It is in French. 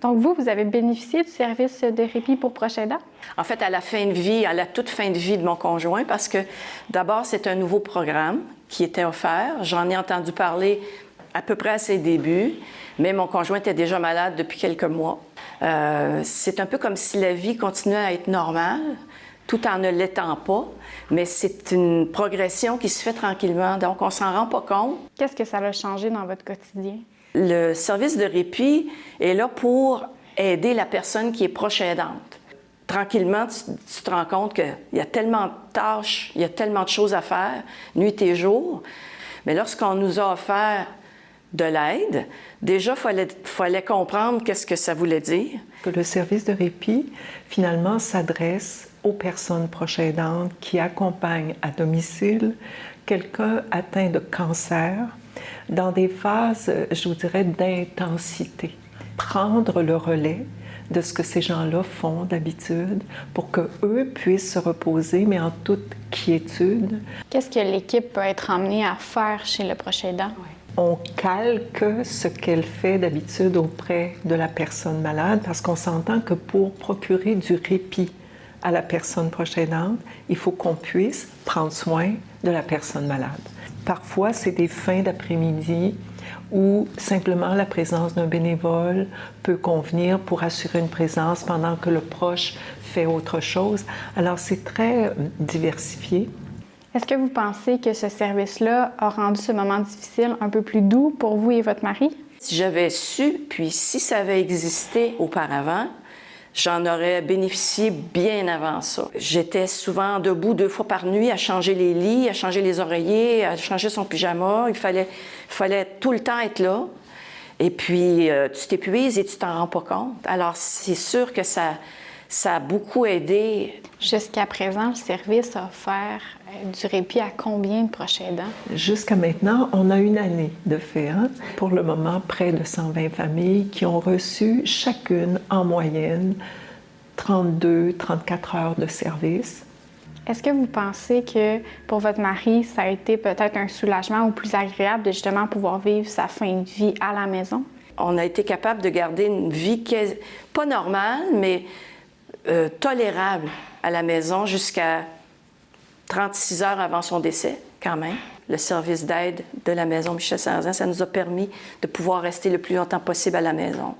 Donc vous avez bénéficié du service de répit pour proches aidants? En fait, à la fin de vie, à la toute fin de vie de mon conjoint, parce que d'abord, c'est un nouveau programme qui était offert. J'en ai entendu parler à peu près à ses débuts, mais mon conjoint était déjà malade depuis quelques mois. C'est un peu comme si la vie continuait à être normale, tout en ne l'étant pas, mais c'est une progression qui se fait tranquillement, donc on s'en rend pas compte. Qu'est-ce que ça a changé dans votre quotidien? Le service de répit est là pour aider la personne qui est proche aidante. Tranquillement, tu te rends compte qu'il y a tellement de tâches, il y a tellement de choses à faire, nuit et jour. Mais lorsqu'on nous a offert de l'aide, déjà, il fallait comprendre qu'est-ce que ça voulait dire. Le service de répit, finalement, s'adresse aux personnes proches aidantes qui accompagnent à domicile quelqu'un atteint de cancer dans des phases, je vous dirais, d'intensité. Prendre le relais de ce que ces gens-là font d'habitude pour qu'eux puissent se reposer, mais en toute quiétude. Qu'est-ce que l'équipe peut être amenée à faire chez le proche aidant? On calque ce qu'elle fait d'habitude auprès de la personne malade parce qu'on s'entend que pour procurer du répit à la personne proche aidante, il faut qu'on puisse prendre soin de la personne malade. Parfois, c'est des fins d'après-midi où simplement la présence d'un bénévole peut convenir pour assurer une présence pendant que le proche fait autre chose. Alors, c'est très diversifié. Est-ce que vous pensez que ce service-là a rendu ce moment difficile un peu plus doux pour vous et votre mari? Si j'avais su, puis si ça avait existé auparavant, j'en aurais bénéficié bien avant ça. J'étais souvent debout 2 fois par nuit à changer les lits, à changer les oreillers, à changer son pyjama. Il fallait tout le temps être là. Et puis, tu t'épuises et tu t'en rends pas compte. Alors, c'est sûr que ça a beaucoup aidé. Jusqu'à présent, le service a offert du répit à combien de proches aidants? Jusqu'à maintenant, on a une année de fait. Pour le moment, près de 120 familles qui ont reçu chacune, en moyenne, 32-34 heures de service. Est-ce que vous pensez que pour votre mari, ça a été peut-être un soulagement ou plus agréable de justement pouvoir vivre sa fin de vie à la maison? On a été capable de garder une vie pas normale, mais tolérable à la maison jusqu'à 36 heures avant son décès, quand même. Le service d'aide de la maison Michel Sarrazin, ça nous a permis de pouvoir rester le plus longtemps possible à la maison.